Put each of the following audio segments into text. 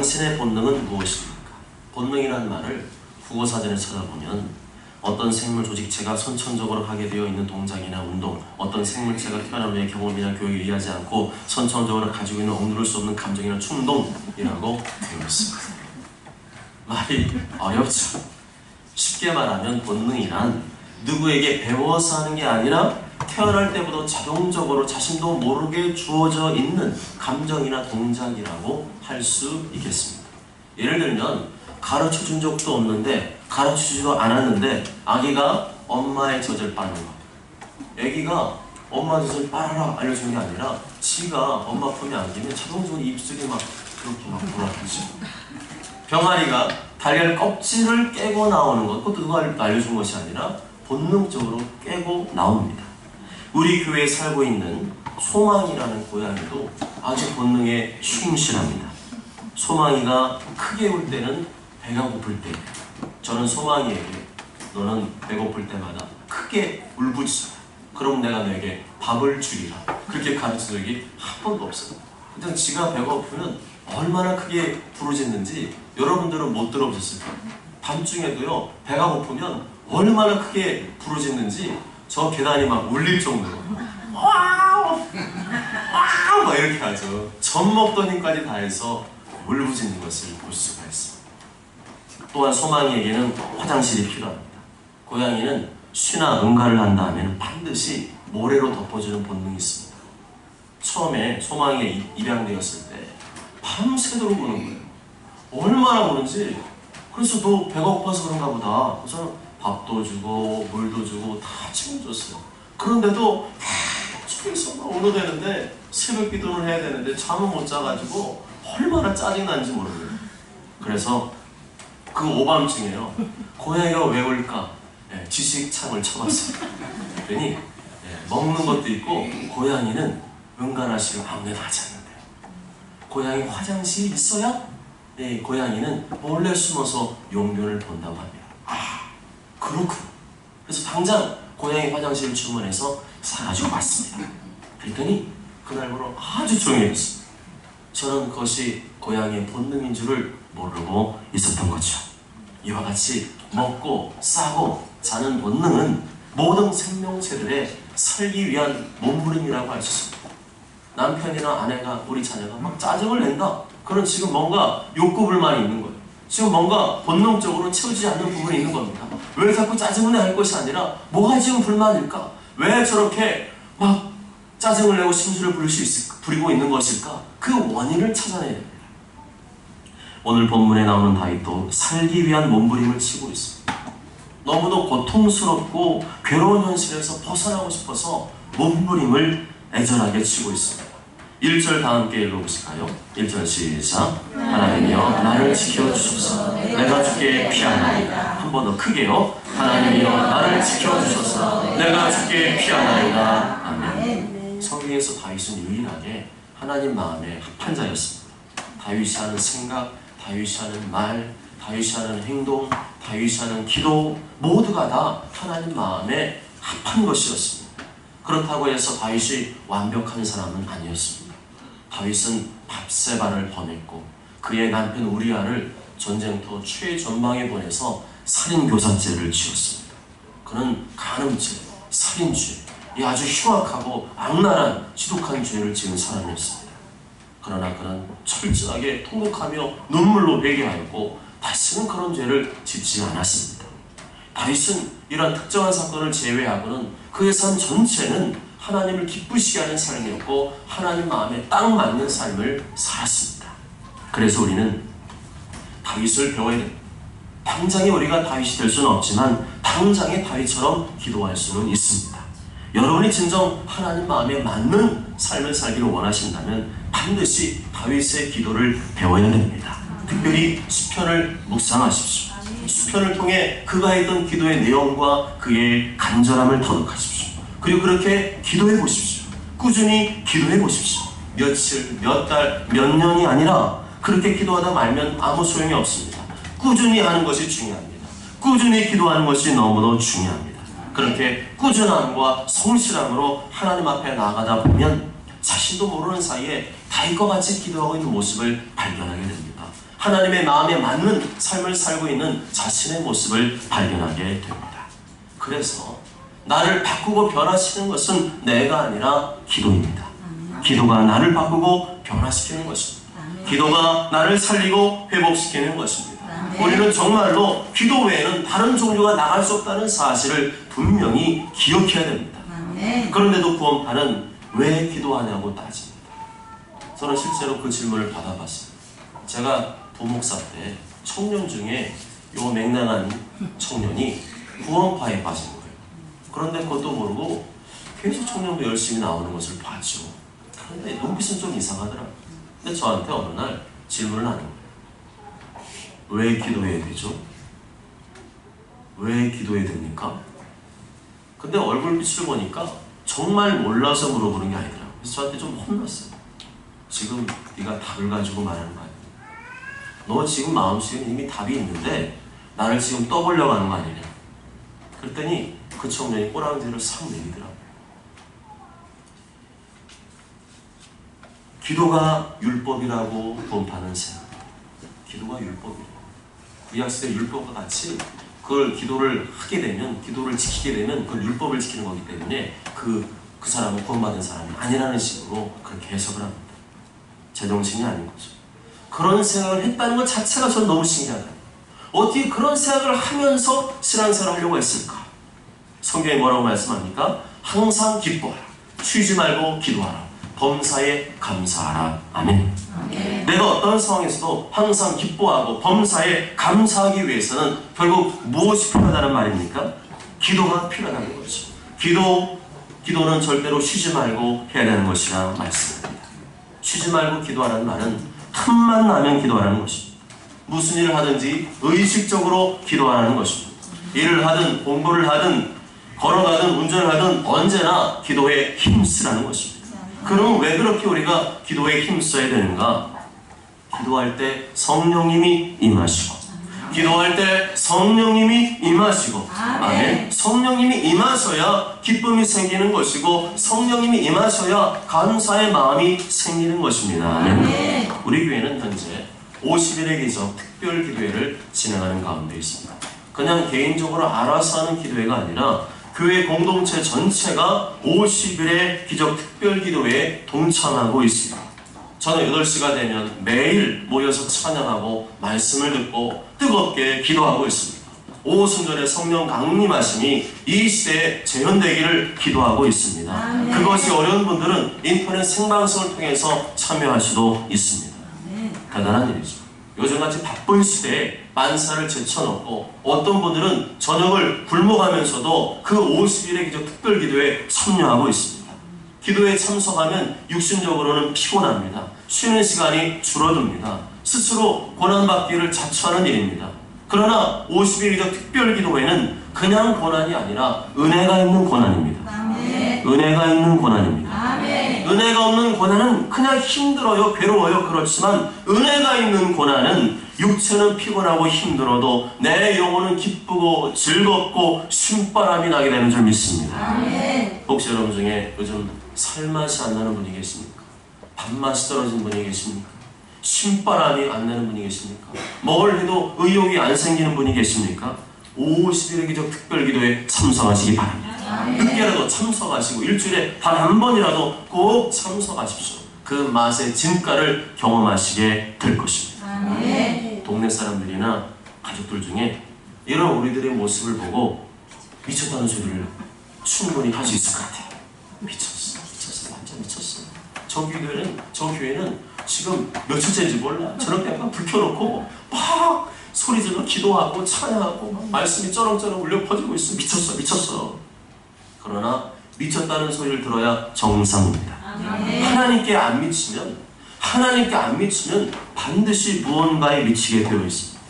당신의 본능은 무엇입니까? 본능이라는 말을 국어사전에 찾아보면 어떤 생물 조직체가 선천적으로 하게 되어 있는 동작이나 운동, 어떤 생물체가 태어난 후에 경험이나 교육에 의하지 않고 선천적으로 가지고 있는 억누를 수 없는 감정이나 충동이라고 되어 있습니다. 말이 어렵죠. 쉽게 말하면 본능이란 누구에게 배워서 하는 게 아니라 태어날 때부터 자동적으로 자신도 모르게 주어져 있는 감정이나 동작이라고 할 수 있겠습니다. 예를 들면 가르쳐준 적도 없는데 가르쳐주지도 않았는데 아기가 엄마의 젖을 빠는 거. 아기가 엄마 젖을 빨아라 알려준 게 아니라 지가 엄마 품에 안기면 자동적으로 입술이 막 그렇게 막 돌아가죠. 병아리가 달걀 껍질을 깨고 나오는 것, 그것도 누가 알려준 것이 아니라 본능적으로 깨고 나옵니다. 우리 교회에 살고 있는 소망이라는 고양이도 아주 본능에 충실합니다. 소망이가 크게 울 때는 배가 고플 때, 저는 소망이에게 너는 배고플 때마다 크게 울부짖어라. 그럼 내가 너에게 밥을 주리라. 그렇게 가르친 적이 한 번도 없어요. 그냥 지가 배가 고프면 얼마나 크게 부르짖는지 여러분들은 못 들어보셨을까요? 밤중에도요, 배가 고프면 얼마나 크게 부르짖는지 저 계단이 막 울릴 정도로 와우! 와우! 막 이렇게 하죠. 젖 먹던 힘까지 다해서 울부짖는 것을 볼 수가 있습니다. 또한 소망이에게는 화장실이 필요합니다. 고양이는 쉬나 응가를 한 다음에는 반드시 모래로 덮어주는 본능이 있습니다. 처음에 소망이가 입양되었을 때 밤새도록 우는 거예요. 얼마나 우는지. 그래서 너 배가 고파서 그런가 보다. 그래서 밥도 주고 물도 주고 다 챙겨줬어요. 그런데도 계속해서 막 울어대는데 새벽 기도를 해야 되는데 잠을 못 자가지고 얼마나 짜증나는지 모르겠어요. 그래서 그 오밤중에요. 고양이가 왜 울까? 지식창을 쳐봤어요. 그러니 먹는 것도 있고 고양이는 응가나시를 아무데나 하지 않는데요. 고양이 화장실이 있어야 고양이는 몰래 숨어서 용변을 본다고 합니다. 아, 그렇군. 그래서 당장 고양이 화장실을 주문해서 사가지고 왔습니다. 그랬더니 그날부로 아주 조용해졌습니다. 저는 그것이 고양이의 본능인 줄을 모르고 있었던 거죠. 이와 같이 먹고 싸고 자는 본능은 모든 생명체들의 살기 위한 몸부림이라고 할 수 있습니다. 남편이나 아내가 우리 자녀가 막 짜증을 낸다. 그건 지금 뭔가 욕구불만이 있는 거예요. 지금 뭔가 본능적으로 채우지 않는 부분이 있는 겁니다. 왜 자꾸 짜증을 내야 할 것이 아니라 뭐가 지금 불만일까? 왜 저렇게 막 짜증을 내고 심술을 부리고 있는 것일까? 그 원인을 찾아내야 됩니다. 오늘 본문에 나오는 다윗도 살기 위한 몸부림을 치고 있습니다. 너무도 고통스럽고 괴로운 현실에서 벗어나고 싶어서 몸부림을 애절하게 치고 있습니다. 1절 다 함께 읽어보실까요? 1절 시작. 하나님이여 나를 지켜주소서. 내가 주께 피하나이다. 한 번 더 크게요. 하나님이여 나를 지켜주소서. 내가 주께 피하나이다. 아멘. 성경에서 다윗은 유일하게 하나님 마음에 합한 자였습니다. 다윗이 하는 생각, 다윗이 하는 말, 다윗이 하는 행동, 다윗이 하는 기도 모두가 다 하나님 마음에 합한 것이었습니다. 그렇다고 해서 다윗이 완벽한 사람은 아니었습니다. 다윗은 밧세바를 범했고 그의 남편 우리아를 전쟁터 최전방에 보내서 살인교사죄를 지었습니다. 그는 간음죄, 살인죄, 이 아주 흉악하고 악랄한 지독한 죄를 지은 사람이었습니다. 그러나 그는 철저하게 통곡하며 눈물로 회개하였고 다시는 그런 죄를 짓지 않았습니다. 다윗은 이러한 특정한 사건을 제외하고는 그의 삶 전체는 하나님을 기쁘시게 하는 삶이었고 하나님 마음에 딱 맞는 삶을 살았습니다. 그래서 우리는 다윗을 배워야 됩니다. 당장에 우리가 다윗이 될 수는 없지만 당장에 다윗처럼 기도할 수는 있습니다. 여러분이 진정 하나님 마음에 맞는 삶을 살기를 원하신다면 반드시 다윗의 기도를 배워야 됩니다. 특별히 시편을 묵상하십시오. 시편을 통해 그가 했던 기도의 내용과 그의 간절함을 터득하십시오. 그리고 그렇게 기도해 보십시오. 꾸준히 기도해 보십시오. 며칠, 몇 달, 몇 년이 아니라 그렇게 기도하다 말면 아무 소용이 없습니다. 꾸준히 하는 것이 중요합니다. 꾸준히 기도하는 것이 너무도 중요합니다. 그렇게 꾸준함과 성실함으로 하나님 앞에 나아가다 보면 자신도 모르는 사이에 다윗과 같이 기도하고 있는 모습을 발견하게 됩니다. 하나님의 마음에 맞는 삶을 살고 있는 자신의 모습을 발견하게 됩니다. 그래서 나를 바꾸고 변화시키는 것은 내가 아니라 기도입니다. 기도가 나를 바꾸고 변화시키는 것입니다. 기도가 나를 살리고 회복시키는 것입니다. 우리는 정말로 기도 외에는 다른 종교가 나갈 수 없다는 사실을 분명히 기억해야 됩니다. 그런데도 구원파는 왜 기도하냐고 따집니다. 저는 실제로 그 질문을 받아봤습니다. 제가 부목사 때 청년 중에 요 맹랑한 청년이 구원파에 빠진 거예요. 그런데 그것도 모르고 계속 청년도 열심히 나오는 것을 봤죠. 그런데 눈빛은 좀 이상하더라고요. 근데 저한테 어느 날 질문을 하는 거예요. 왜 기도해야 되죠? 왜 기도해야 됩니까? 근데 얼굴빛을 보니까 정말 몰라서 물어보는 게 아니더라고요. 그래서 저한테 좀 혼났어요. 지금 네가 답을 가지고 말하는 거 아니야? 너 지금 마음속에 이미 답이 있는데 나를 지금 떠보려고 하는 거 아니냐? 그랬더니 그 청년이 꼬랑지를 싹 내리더라고요. 기도가 율법이라고 구원파는 생각합니다. 기도가 율법이래요. 구약시대 율법과 같이 그걸 기도를 하게 되면, 기도를 지키게 되면 그 율법을 지키는 거기 때문에 그 사람은 구원받은 사람이 아니라는 식으로 그렇게 해석을 합니다. 제정신이 아닌 거죠. 그런 생각을 했다는 것 자체가 저는 너무 신기하다. 어떻게 그런 생각을 하면서 신앙생활을 하려고 했을까? 성경에 뭐라고 말씀합니까? 항상 기뻐하라. 쉬지 말고 기도하라. 범사에 감사하라. 아멘. 내가 어떤 상황에서도 항상 기뻐하고 범사에 감사하기 위해서는 결국 무엇이 필요하다는 말입니까? 기도가 필요하다는 거죠. 기도는 절대로 쉬지 말고 해야 되는 것이라 말씀합니다. 쉬지 말고 기도하라는 말은 틈만 나면 기도하라는 것입니다. 무슨 일을 하든지 의식적으로 기도하라는 것입니다. 일을 하든 공부를 하든 걸어가든 운전을 하든 언제나 기도에 힘쓰라는 것입니다. 그럼 왜 그렇게 우리가 기도에 힘써야 되는가? 기도할 때 성령님이 임하시고, 기도할 때 성령님이 임하시고, 아멘. 성령님이 임하셔야 기쁨이 생기는 것이고, 성령님이 임하셔야 감사의 마음이 생기는 것입니다. 아멘. 우리 교회는 현재 50일의 기적 특별 기도회를 진행하는 가운데 있습니다. 그냥 개인적으로 알아서 하는 기도회가 아니라 교회 공동체 전체가 50일의 기적 특별 기도회에 동참하고 있습니다. 저는 8시가 되면 매일 모여서 찬양하고 말씀을 듣고 뜨겁게 기도하고 있습니다. 오순절에 성령 강림하심이 이 시대에 재현되기를 기도하고 있습니다. 그것이 어려운 분들은 인터넷 생방송을 통해서 참여할 수도 있습니다. 대단한 일이죠. 요즘같이 바쁜 시대에 만사를 제쳐놓고 어떤 분들은 저녁을 굶어가면서도 그 50일의 기적 특별 기도에 참여하고 있습니다. 기도에 참석하면 육신적으로는 피곤합니다. 쉬는 시간이 줄어듭니다. 스스로 고난받기를 자처하는 일입니다. 그러나 50일 기적 특별 기도회는 그냥 고난이 아니라 은혜가 있는 고난입니다. 은혜가 있는 고난입니다. 은혜가 없는 고난은 그냥 힘들어요, 괴로워요. 그렇지만 은혜가 있는 고난은 육체는 피곤하고 힘들어도 내 영혼은 기쁘고 즐겁고 쉼바람이 나게 되는 줄 믿습니다. 혹시 여러분 중에 요즘 살맛이 안 나는 분이 계십니까? 밥맛이 떨어진 분이 계십니까? 쉼바람이 안 나는 분이 계십니까? 뭘 해도 의욕이 안 생기는 분이 계십니까? 50일의 기적 특별기도에 참석하시기 바랍니다. 늦게라도 참석하시고 일주일에 단 한 번이라도 꼭 참석하십시오. 그 맛의 진가를 경험하시게 될 것입니다. 동네 사람들이나 가족들 중에 이런 우리들의 모습을 보고 미쳤다는 소리를 충분히 할 수 있을 것 같아요. 미쳤어, 완전 미쳤어. 저 교회는 지금 며칠째인지 몰라. 저렇게 약간 불 켜놓고 막 소리 질러 기도하고 찬양하고 말씀이 쩌렁쩌렁 울려 퍼지고 있어. 미쳤어. 그러나 미쳤다는 소리를 들어야 정상입니다. 하나님께 안 미치면 반드시 무언가에 미치게 되어 있습니다.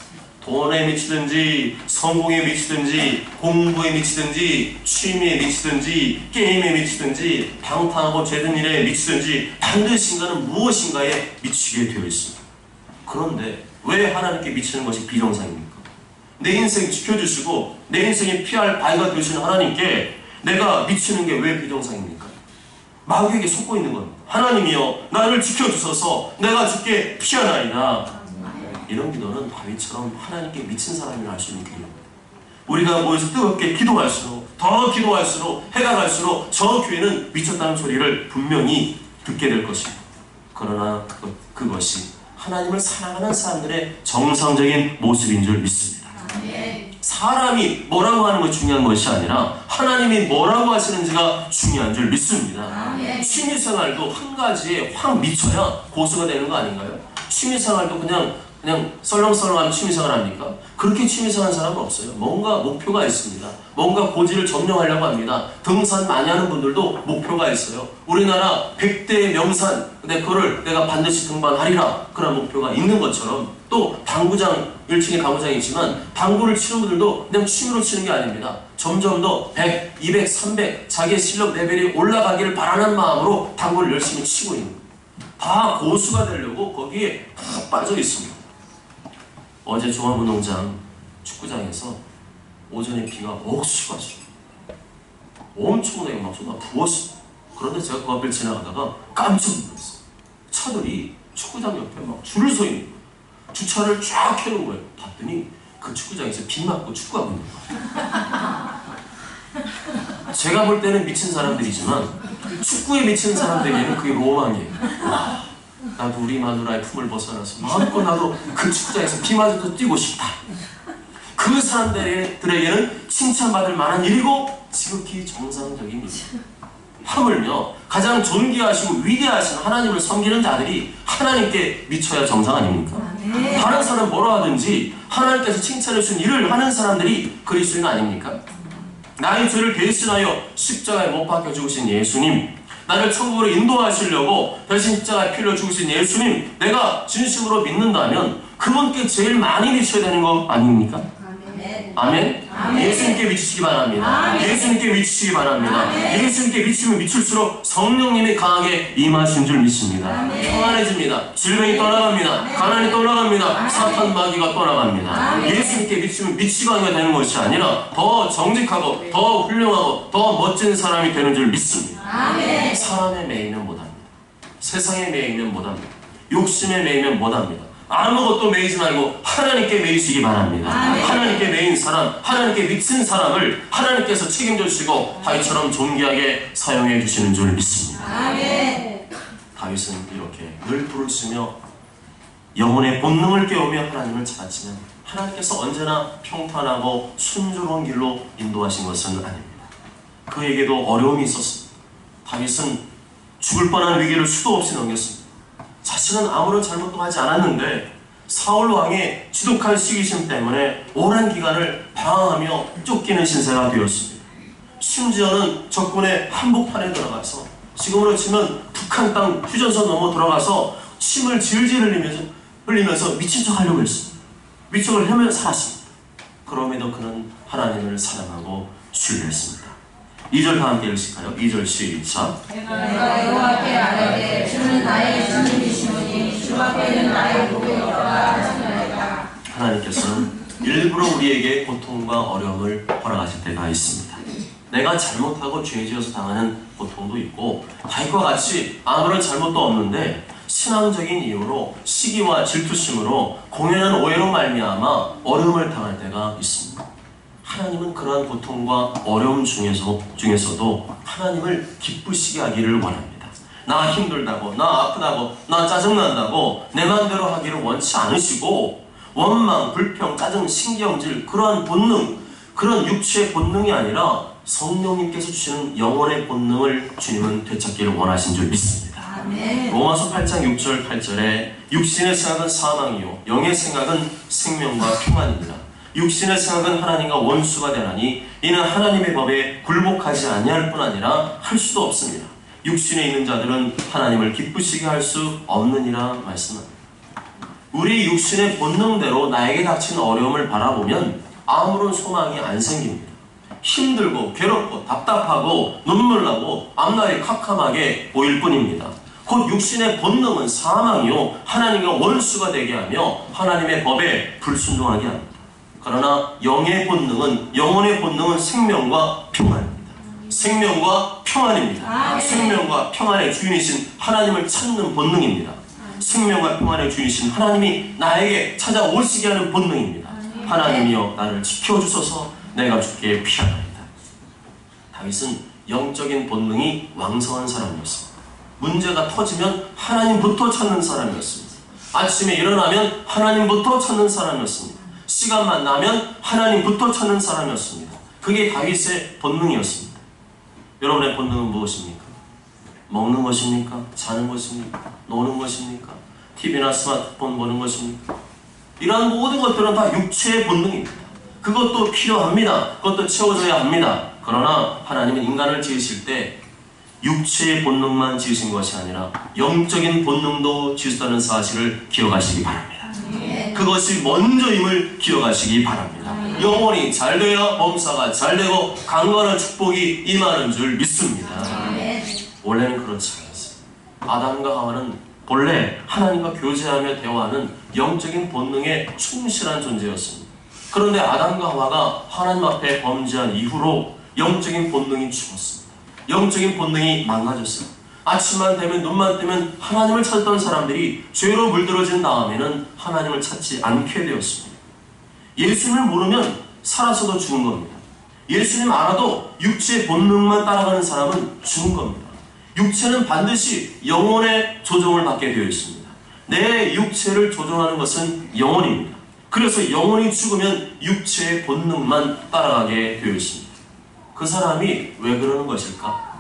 돈에 미치든지 성공에 미치든지 공부에 미치든지 취미에 미치든지 게임에 미치든지 방탕하고 죄된 일에 미치든지 반드시인가는 무엇인가에 미치게 되어 있습니다. 그런데 왜 하나님께 미치는 것이 비정상입니까? 내 인생 지켜주시고 내 인생에 피할 바위가 되시는 하나님께 내가 미치는 게 왜 비정상입니까? 마귀에게 속고 있는 겁니다. 하나님이여 나를 지켜주소서 내가 주께 피하나이다. 이런 기도는 다윗처럼 하나님께 미친 사람이라 할 수 있는 기도입니다. 우리가 모여서 뜨겁게 기도할수록, 더 기도할수록, 해가 갈수록 저 교회는 미쳤다는 소리를 분명히 듣게 될 것입니다. 그러나 그것이 하나님을 사랑하는 사람들의 정상적인 모습인 줄 믿습니다. 사람이 뭐라고 하는 것이 중요한 것이 아니라 하나님이 뭐라고 하시는지가 중요한 줄 믿습니다. 취미생활도 한 가지에 확 미쳐야 고수가 되는 거 아닌가요? 취미생활도 그냥 썰렁썰렁하면 취미생활 합니까? 그렇게 취미생활 하는 사람은 없어요. 뭔가 목표가 있습니다. 뭔가 고지를 점령하려고 합니다. 등산 많이 하는 분들도 목표가 있어요. 우리나라 100대 명산, 근데 그거를 내가 반드시 등반하리라, 그런 목표가 있는 것처럼, 또 당구장, 1층에 당구장이 있지만 당구를 치는 분들도 그냥 취미로 치는 게 아닙니다. 점점 더 100, 200, 300 자기의 실력 레벨이 올라가기를 바라는 마음으로 당구를 열심히 치고 있는 거예요. 다 고수가 되려고 거기에 다 빠져 있습니다. 어제 종합운동장 축구장에서 오전에 비가 억수가 엄청나게 막 쏟아 부었어요. 그런데 제가 그 앞을 지나가다가 깜짝 놀랐어요. 차들이 축구장 옆에 막 줄을 서 있는 거예요. 주차를 쫙 해놓은 거예요. 봤더니 그 축구장에서 비 맞고 축구하고 있는 거예요. 제가 볼 때는 미친 사람들이지만 축구에 미친 사람들에게는 그게 로망이에요. 와, 나도 우리 마누라의 품을 벗어나서 마음껏 나도 그 축구장에서 비 맞아도 뛰고 싶다. 그 사람들에게는 칭찬받을 만한 일이고 지극히 정상적인 일이에요. 하물며 가장 존귀하시고 위대하신 하나님을 섬기는 자들이 하나님께 미쳐야 정상 아닙니까? 다른 사람 뭐라 하든지 하나님께서 칭찬해 주신 일을 하는 사람들이 그리스도인 아닙니까? 나의 죄를 대신하여 십자가에 못 박혀 죽으신 예수님, 나를 천국으로 인도하시려고 대신 십자가에 피 흘려 죽으신 예수님, 내가 진심으로 믿는다면 그분께 제일 많이 미쳐야 되는 거 아닙니까? 아멘. 아멘. 예수님께 미치시기 바랍니다. 아멘. 예수님께 미치시기 바랍니다. 아멘. 예수님께 미치면 미칠수록 성령님이 강하게 임하신 줄 믿습니다. 아멘. 평안해집니다. 질병이 떠나갑니다. 가난이 떠나갑니다. 아멘. 사탄 마귀가 떠나갑니다. 아멘. 예수님께 미치면 미치광이가 되는 것이 아니라 더 정직하고 더 훌륭하고 더 멋진 사람이 되는 줄 믿습니다. 아멘. 사람에 매이면 못합니다. 세상에 매이면 못합니다. 욕심에 매이면 못합니다. 아무것도 매이지 말고 하나님께 매이시기 바랍니다. 아멘. 하나님께 매인 사람, 하나님께 미친 사람을 하나님께서 책임져 주시고 다윗처럼 존귀하게 사용해 주시는 줄 믿습니다. 아멘. 다윗은 이렇게 늘 부르시며 영혼의 본능을 깨우며 하나님을 찾았지만 하나님께서 언제나 평탄하고 순조로운 길로 인도하신 것은 아닙니다. 그에게도 어려움이 있었습니다. 다윗은 죽을 뻔한 위기를 수도 없이 넘겼습니다. 자신은 아무런 잘못도 하지 않았는데 사울 왕의 지독한 시기심 때문에 오랜 기간을 방황하며 쫓기는 신세가 되었습니다. 심지어는 적군의 한복판에 들어가서, 지금으로 치면 북한 땅 휴전선 넘어 들어가서 침을 질질 흘리면서 미친 척 하려고 했습니다. 미척을 하며 살았습니다. 그럼에도 그는 하나님을 사랑하고 신뢰했습니다. 2절 다 함께 읽을까요? 2절 시작. 내가 여호와께 아뢰되 주는 나의 주님이시오니 주 앞에는 나의 목욕과 하시나이다. 하나님께서는 일부러 우리에게 고통과 어려움을 허락하실 때가 있습니다. 내가 잘못하고 죄지어서 당하는 고통도 있고 다윗과 같이 아무런 잘못도 없는데 신앙적인 이유로 시기와 질투심으로 공연한 오해로 말미암아 어려움을 당할 때가 있습니다. 하나님은 그러한 고통과 어려움 중에서도 하나님을 기쁘시게 하기를 원합니다. 나 힘들다고, 나 아프다고, 나 짜증난다고 내 마음대로 하기를 원치 않으시고 원망, 불평, 짜증, 신경질, 그러한 본능, 그런 육체의 본능이 아니라 성령님께서 주시는 영혼의 본능을 주님은 되찾기를 원하신 줄 믿습니다. 아멘. 로마서 8장 6절 8절에 육신의 생각은 사망이요 영의 생각은 생명과 평안입니다. 육신의 생각은 하나님과 원수가 되나니 이는 하나님의 법에 굴복하지 아니할 뿐 아니라 할 수도 없습니다. 육신에 있는 자들은 하나님을 기쁘시게 할 수 없느니라 말씀합니다. 우리 육신의 본능대로 나에게 닥친 어려움을 바라보면 아무런 소망이 안 생깁니다. 힘들고 괴롭고 답답하고 눈물 나고 앞날이 캄캄하게 보일 뿐입니다. 곧 육신의 본능은 사망이요 하나님과 원수가 되게 하며 하나님의 법에 불순종하게 합니다. 그러나 영의 본능은, 영혼의 본능은 생명과 평안입니다. 생명과 평안입니다. 생명과 평안의 주인이신 하나님을 찾는 본능입니다. 생명과 평안의 주이신 하나님이 나에게 찾아오시게 하는 본능입니다. 하나님이여 나를 지켜주소서 내가 주께 피하나이다. 다윗은 영적인 본능이 왕성한 사람이었습니다. 문제가 터지면 하나님부터 찾는 사람이었습니다. 아침에 일어나면 하나님부터 찾는 사람이었습니다. 시간만 나면 하나님부터 찾는 사람이었습니다. 그게 다윗의 본능이었습니다. 여러분의 본능은 무엇입니까? 먹는 것입니까? 자는 것입니까? 노는 것입니까? TV나 스마트폰 보는 것입니까? 이러한 모든 것들은 다 육체의 본능입니다. 그것도 필요합니다. 그것도 채워져야 합니다. 그러나 하나님은 인간을 지으실 때 육체의 본능만 지으신 것이 아니라 영적인 본능도 지으셨다는 사실을 기억하시기 바랍니다. 그것이 먼저임을 기억하시기 바랍니다. 영혼이 잘돼야 범사가 잘되고 강건한 축복이 임하는 줄 믿습니다. 원래는 그렇지 않았어요. 아담과 하와는 본래 하나님과 교제하며 대화하는 영적인 본능에 충실한 존재였습니다. 그런데 아담과 하와가 하나님 앞에 범죄한 이후로 영적인 본능이 죽었습니다. 영적인 본능이 망가졌어요. 아침만 되면 눈만 뜨면 하나님을 찾던 사람들이 죄로 물들어진 다음에는 하나님을 찾지 않게 되었습니다. 예수님을 모르면 살아서도 죽은 겁니다. 예수님 알아도 육체의 본능만 따라가는 사람은 죽은 겁니다. 육체는 반드시 영혼의 조종을 받게 되어 있습니다. 내 육체를 조종하는 것은 영혼입니다. 그래서 영혼이 죽으면 육체의 본능만 따라가게 되어 있습니다. 그 사람이 왜 그러는 것일까?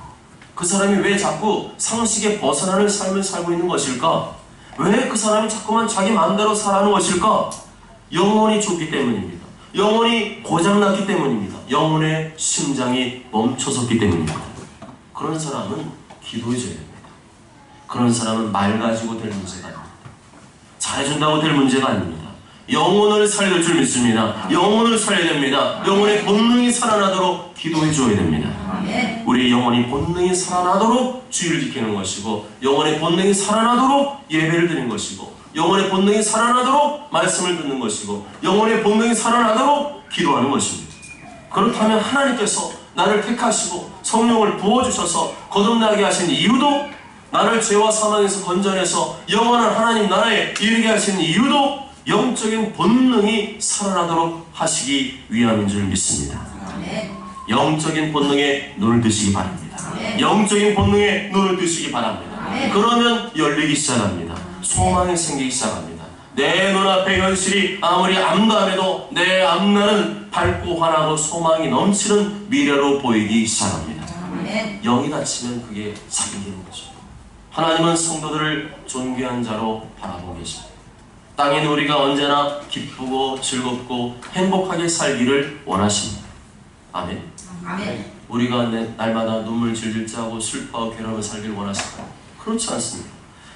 그 사람이 왜 자꾸 상식에 벗어나는 삶을 살고 있는 것일까? 왜 그 사람이 자꾸만 자기 마음대로 살아가는 것일까? 영혼이 죽기 때문입니다. 영혼이 고장났기 때문입니다. 영혼의 심장이 멈춰섰기 때문입니다. 그런 사람은 기도해줘야 됩니다. 그런 사람은 말 가지고 될 문제가 아닙니다. 잘해준다고 될 문제가 아닙니다. 영혼을 살릴 줄 믿습니다. 영혼을 살려야 됩니다. 영혼의 본능이 살아나도록 기도해줘야 됩니다. 우리 영혼이 본능이 살아나도록 주의를 지키는 것이고, 영혼의 본능이 살아나도록 예배를 드리는 것이고, 영혼의 본능이 살아나도록 말씀을 듣는 것이고, 영혼의 본능이 살아나도록 기도하는 것입니다. 그렇다면 하나님께서 나를 택하시고 성령을 부어주셔서 거듭나게 하신 이유도, 나를 죄와 사망에서 건져내서 영원한 하나님 나라에 이르게 하신 이유도 영적인 본능이 살아나도록 하시기 위함인 줄 믿습니다. 영적인 본능에 눈을 뜨시기 바랍니다. 영적인 본능에 눈을 뜨시기 바랍니다. 그러면 열리기 시작합니다. 소망이 생기기 시작합니다. 내 눈앞의 현실이 아무리 암담해도 내 앞날은 밝고 환하고 소망이 넘치는 미래로 보이기 시작합니다. 영이 닫히면 그게 잠기는 거죠. 하나님은 성도들을 존귀한 자로 바라보고 계십니다. 땅에 있는 우리가 언제나 기쁘고 즐겁고 행복하게 살기를 원하십니다. 아멘. 우리가 날마다 눈물 질질 짜고 슬퍼하고 괴로워 살기를 원하실까요? 그렇지 않습니다.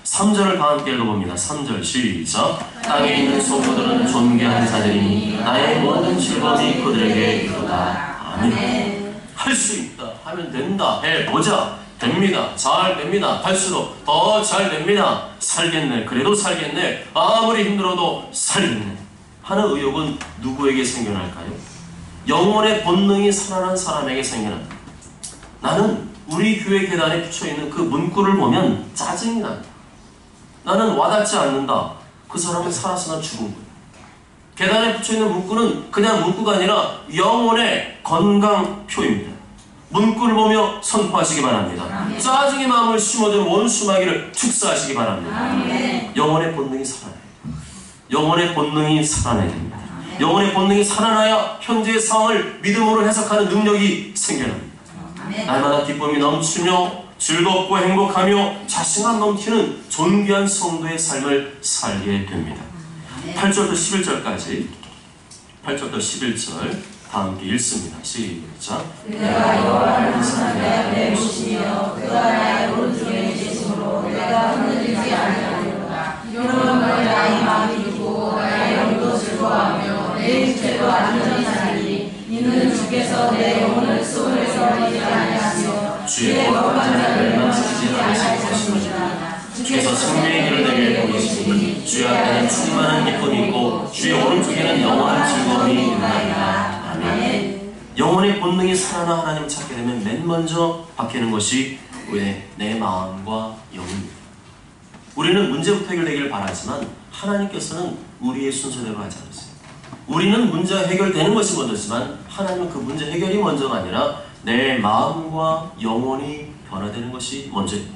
3절을 다 함께 읽어봅니다. 3절 시작. 땅에 있는 성도들은 존귀한 자들이니 나의 모든 즐거움이 그들에게 이르다. 아멘. 할 수 있다 하면 된다. 해보자. 됩니다. 잘 됩니다. 할수록 더 잘 됩니다. 살겠네. 그래도 살겠네. 아무리 힘들어도 살겠네 하는 의욕은 누구에게 생겨날까요? 영혼의 본능이 살아난 사람에게 생겨납니다. 나는 우리 교회 계단에 붙여있는 그 문구를 보면 짜증이 납니다. 나는 와닿지 않는다. 그 사람은 살았으나 죽은 거예요. 계단에 붙여있는 문구는 그냥 문구가 아니라 영혼의 건강표입니다. 문구를 보며 선포하시기 바랍니다. 아멘. 짜증의 마음을 심어준 원수마귀를 축사하시기 바랍니다. 아멘. 영혼의 본능이 살아나요. 영혼의 본능이 살아나야 됩니다. 아멘. 영혼의 본능이 살아나야 현재의 상황을 믿음으로 해석하는 능력이 생겨납니다. 아멘. 날마다 기쁨이 넘치며 즐겁고 행복하며 자신감 넘치는 존귀한 성도의 삶을 살게 됩니다. 아멘. 8절부터 11절까지 8절부터 11절 다 함께 읽습니다. 시작. 그가 여호와를 의지하며 내 모시며 그가 나의 오른쪽에 계심으로 내가 흔들리지 아니하리로다. 이런 날 나의 마음이 이고 나의 영도 즐거워하며 내 육체도 안전히 살리니 이는 주께서 내 영혼을 수월에서 버리지 아니하시며 주의 거룩한 자를 멸망시키지 아니하실 것입니다. 주께서 생명의 길을 내게 보이시니 주의 앞에는 충만한 기쁨이 있고 주의 오른쪽에는 영원한 즐거움이 있나이다. 아멘. 영혼의 본능이 살아나 하나님을 찾게 되면 맨 먼저 바뀌는 것이 내 마음과 영입니다. 우리는 문제부터 해결되기를 바라지만 하나님께서는 우리의 순서대로 하지 않으세요. 우리는 문제가 해결되는 것이 먼저지만 하나님은 그 문제 해결이 먼저가 아니라 내 마음과 영혼이 변화되는 것이 먼저입니다.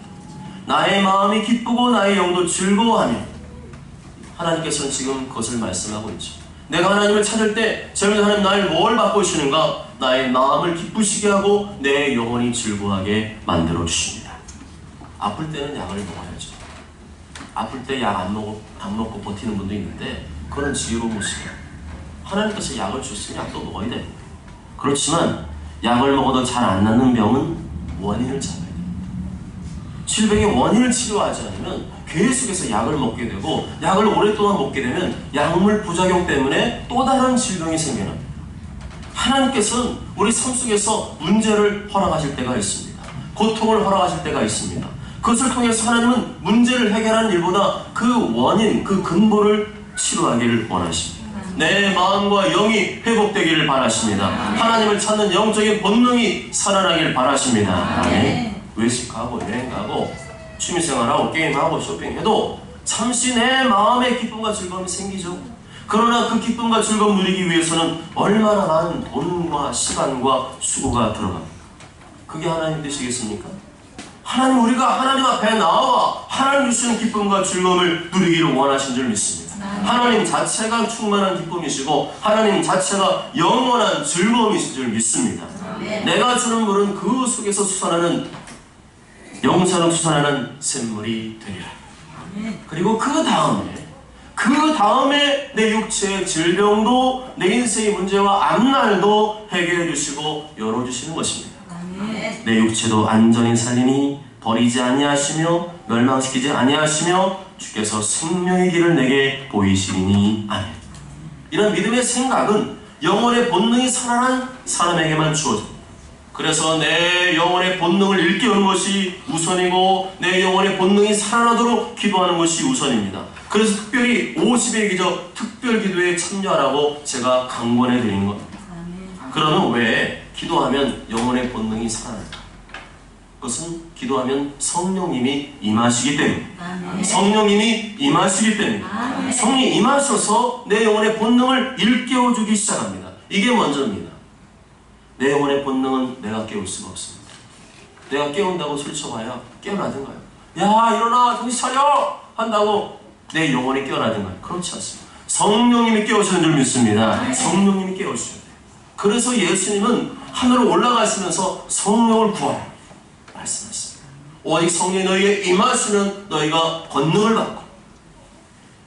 나의 마음이 기쁘고 나의 영도 즐거워하며, 하나님께서는 지금 그것을 말씀하고 있죠. 내가 하나님을 찾을 때 제발 하나님 나를 뭘 바꾸시는가? 나의 마음을 기쁘시게 하고 내 영혼이 즐거워하게 만들어 주십니다. 아플 때는 약을 먹어야죠. 아플 때 약 안 먹고 버티는 분도 있는데 그건 지혜로운 모습이에요. 하나님께서 약을 주시면 약도 먹어야 됩니다. 그렇지만 약을 먹어도 잘 안 낫는 병은 원인을 잡아야 돼요. 질병의 원인을 치료하지 않으면 계속해서 약을 먹게 되고, 약을 오랫동안 먹게 되면 약물 부작용 때문에 또 다른 질병이 생겨납니다. 하나님께서는 우리 삶 속에서 문제를 허락하실 때가 있습니다. 고통을 허락하실 때가 있습니다. 그것을 통해서 하나님은 문제를 해결하는 일보다 그 원인, 그 근본을 치료하기를 원하십니다. 내 마음과 영이 회복되기를 바라십니다. 하나님을 찾는 영적인 본능이 살아나기를 바라십니다. 아멘. 외식하고 여행가고 취미생활하고 게임하고 쇼핑해도 잠시 내 마음의 기쁨과 즐거움이 생기죠. 그러나 그 기쁨과 즐거움 누리기 위해서는 얼마나 많은 돈과 시간과 수고가 들어갑니까? 그게 하나님 되시겠습니까? 하나님, 우리가 하나님 앞에 나와 하나님 주시는 기쁨과 즐거움을 누리기를 원하신 줄 믿습니다. 하나님 자체가 충만한 기쁨이시고 하나님 자체가 영원한 즐거움이신 줄 믿습니다. 내가 주는 물은 그 속에서 솟아나는 영생으로 솟아나는 샘물이 되리라. 그리고 그 다음에 내 육체의 질병도 내 인생의 문제와 앞날도 해결해 주시고 열어주시는 것입니다. 내 육체도 안전히 살리니 버리지 아니하시며 멸망시키지 아니하시며 주께서 생명의 길을 내게 보이시리니. 아멘. 이런 믿음의 생각은 영혼의 본능이 살아난 사람에게만 주어집니다. 그래서 내 영혼의 본능을 일깨우는 것이 우선이고 내 영혼의 본능이 살아나도록 기도하는 것이 우선입니다. 그래서 특별히 50의 기적 특별기도에 참여하라고 제가 강권해 드리는 겁니다. 그러면 왜 기도하면 영혼의 본능이 살아날까? 그것은 기도하면 성령님이 임하시기 때문입니다. 성령님이 임하시기 때문입니다. 성령이 임하셔서 내 영혼의 본능을 일깨워주기 시작합니다. 이게 먼저입니다. 내 영혼의 본능은 내가 깨울 수가 없습니다. 내가 깨운다고 소리쳐봐야 깨어나든가요? 야, 일어나, 정신 차려! 한다고 내 영혼이 깨어나든가요? 그렇지 않습니다. 성령님이 깨우시는 줄 믿습니다. 성령님이 깨우셔야 돼요. 그래서 예수님은 하늘로 올라가시면서 성령을 구하라 말씀하셨습니다. 오직 성령이 너희에게 임하시면 너희가 권능을 받고,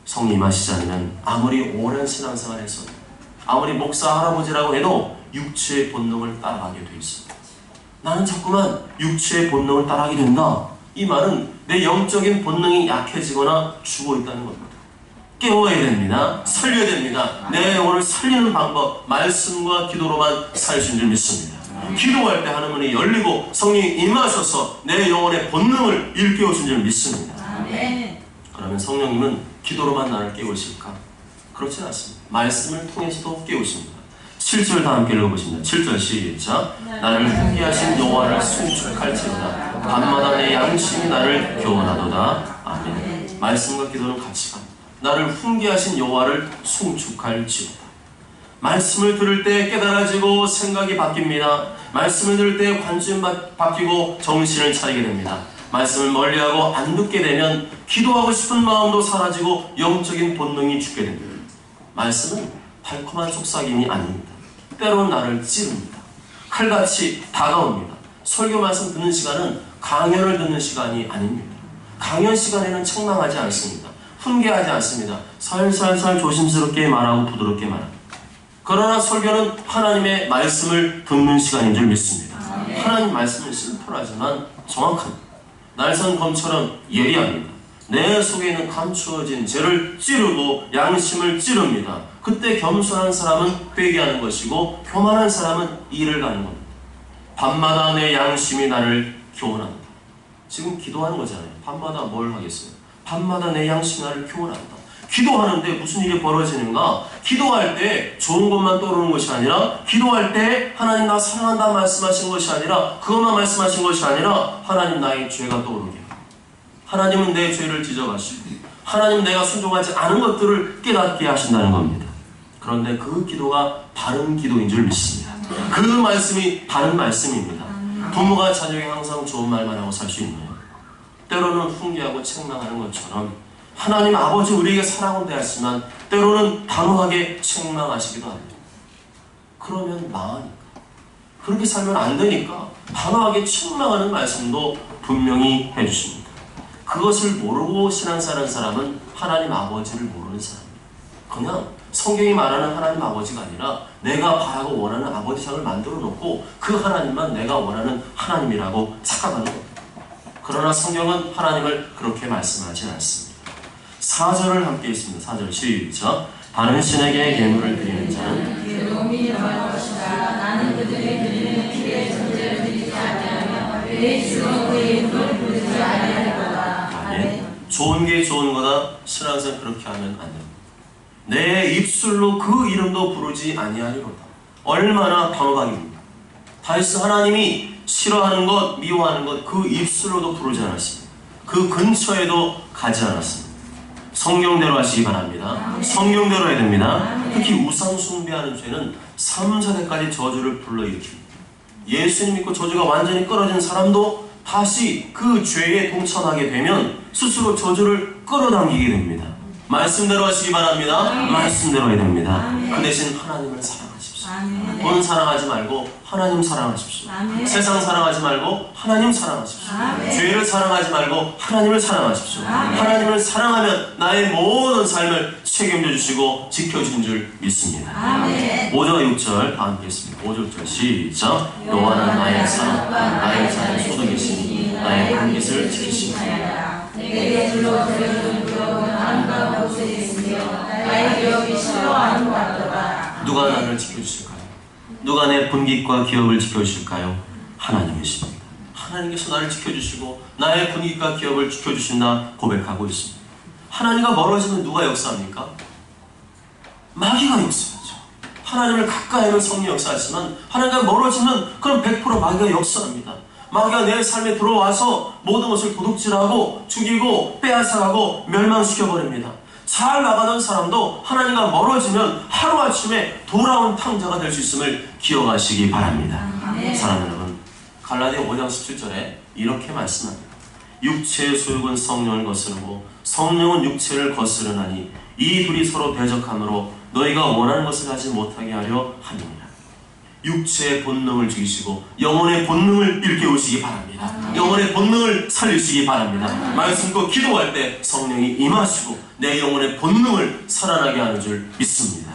성령 임하시지 않으면 아무리 오랜 신앙생활에서 아무리 목사 할아버지라고 해도 육체의 본능을 따라가게 되어 있습니다. 나는 자꾸만 육체의 본능을 따라하게 된다. 이 말은 내 영적인 본능이 약해지거나 죽어 있다는 겁니다. 깨워야 됩니다. 살려야 됩니다. 내 영혼을 살리는 방법, 말씀과 기도로만 살신 줄 믿습니다. 기도할 때 하나님이 열리고 성령이 임하셔서 내 영혼의 본능을 일깨우신 줄 믿습니다. 그러면 성령님은 기도로만 나를 깨우실까? 그렇지 않습니다. 말씀을 통해서도 깨우십니다. 7절 다 함께 읽어보십니다. 7절 시작. 나를 훈계하신 여호와를 송축할지어다. 밤마다 내 양심이 나를 교훈하도다. 아멘. 말씀과 기도는 같이 갑니다. 나를 훈계하신 여호와를 송축할지어다. 말씀을 들을 때 깨달아지고 생각이 바뀝니다. 말씀을 들을 때 관심이 바뀌고 정신을 차리게 됩니다. 말씀을 멀리하고 안 듣게 되면 기도하고 싶은 마음도 사라지고 영적인 본능이 죽게 됩니다. 말씀은 달콤한 속삭임이 아닙니다. 때로는 나를 찌릅니다. 칼같이 다가옵니다. 설교 말씀 듣는 시간은 강연을 듣는 시간이 아닙니다. 강연 시간에는 책망하지 않습니다. 훈계하지 않습니다. 살살살 조심스럽게 말하고 부드럽게 말합니다. 그러나 설교는 하나님의 말씀을 듣는 시간인 줄 믿습니다. 하나님 말씀은 심플하지만 정확합니다. 날선 검처럼 예리합니다. 내 속에 있는 감추어진 죄를 찌르고 양심을 찌릅니다. 그때 겸손한 사람은 회개하는 것이고 교만한 사람은 일을 가는 겁니다. 밤마다 내 양심이 나를 교훈한다. 지금 기도하는 거잖아요. 밤마다 뭘 하겠어요? 밤마다 내 양심이 나를 교훈한다. 기도하는데 무슨 일이 벌어지는가? 기도할 때 좋은 것만 떠오르는 것이 아니라, 기도할 때 하나님 나 사랑한다 말씀하신 것이 아니라, 그것만 말씀하신 것이 아니라 하나님 나의 죄가 떠오르게, 하나님은 내 죄를 지적하시고 하나님은 내가 순종하지 않은 것들을 깨닫게 하신다는 겁니다. 그런데 그 기도가 바른 기도인 줄 믿습니다. 그 말씀이 바른 말씀입니다. 부모가 자녀에게 항상 좋은 말만 하고 살 수 있나요? 때로는 훈계하고 책망하는 것처럼 하나님 아버지 우리에게 사랑은 대하지만 때로는 단호하게 책망하시기도 합니다. 그러면 망하니까. 그렇게 살면 안 되니까 단호하게 책망하는 말씀도 분명히 해주십니다. 그것을 모르고 신앙생활하는 사람은 하나님 아버지를 모르는 사람입니다. 그냥 성경이 말하는 하나님 아버지가 아니라 내가 바라고 원하는 아버지상을 만들어 놓고 그 하나님만 내가 원하는 하나님이라고 착각하는 겁니다. 그러나 성경은 하나님을 그렇게 말씀하지 않습니다. 4절을 함께 읽습니다. 4절 시작. 다른 신에게 예물을 드리는 자는 괴로움이 더할 것이다. 나는 그들이 드리는 피의 존재를 드리지 아니하며 내 주로 그의 이름을 부르지 아니할 거다. 아멘. 좋은 게 좋은 거다. 신앙생활 그렇게 하면 안 됩니다. 내 입술로 그 이름도 부르지 아니하리로다. 얼마나 단호박입니다. 다윗은 하나님이 싫어하는 것, 미워하는 것 그 입술로도 부르지 않았습니다. 그 근처에도 가지 않았습니다. 성경대로 하시기 바랍니다. 성경대로 해야 됩니다. 특히 우상 숭배하는 죄는 3, 4대까지 저주를 불러일으킵니다. 예수님 믿고 저주가 완전히 끊어진 사람도 다시 그 죄에 동참하게 되면 스스로 저주를 끌어당기게 됩니다. 말씀대로 하시기 바랍니다. 말씀대로 해야 됩니다. 그 대신 하나님을 사랑하십시오. 돈 사랑하지 말고 하나님 사랑하십시오. 세상 사랑하지 말고 하나님 사랑하십시오. 죄를 사랑하지 말고 하나님을 사랑하십시오. 하나님을 사랑하면 나의 모든 삶을 책임져 주시고 지켜주신 줄 믿습니다. 5절 6절 다 함께 했습니다. 5절 시작. 여호와는 나의 사랑과 나의 자녀 소득이시니 나의 반깃을 지키시니라. 내게 불러 드려준 기업은 하나님과 곳에 있으며 나의 기업이 싫어하는 것 같더라. 누가 나를 지켜주실까요? 누가 내 분깃과 기업을 지켜주실까요? 하나님이십니다. 하나님께서 나를 지켜주시고 나의 분깃과 기업을 지켜주신다 고백하고 있습니다. 하나님과 멀어지면 누가 역사합니까? 마귀가 역사하죠. 하나님을 가까이 하면 성령 역사하지만 하나님과 멀어지면 그럼 100% 마귀가 역사합니다. 마귀가 내 삶에 들어와서 모든 것을 도둑질하고 죽이고 빼앗아가고 멸망시켜버립니다. 잘 나가던 사람도 하나님과 멀어지면 하루아침에 돌아온 탕자가 될 수 있음을 기억하시기 바랍니다. 사랑하는 여러분, 갈라디아 5장 17절에 이렇게 말씀합니다. 육체의 소욕은 성령을 거스르고 성령은 육체를 거스르나니 이 둘이 서로 대적함으로 너희가 원하는 것을 하지 못하게 하려 함이니라. 육체의 본능을 죽이시고 영혼의 본능을 일깨우시기 바랍니다. 영혼의 본능을 살리시기 바랍니다. 말씀과 기도할 때 성령이 임하시고 내 영혼의 본능을 살아나게 하는 줄 믿습니다.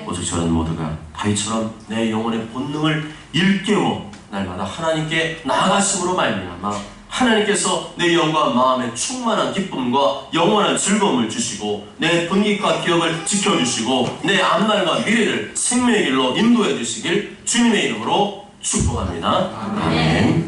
오직 저는 모두가 다윗처럼 내 영혼의 본능을 일깨워 날마다 하나님께 나아가심으로 말미암아 하나님께서 내 영과 마음에 충만한 기쁨과 영원한 즐거움을 주시고 내 분깃과 기업을 지켜주시고 내 앞날과 미래를 생명의 길로 인도해 주시길 주님의 이름으로 축복합니다. 아멘.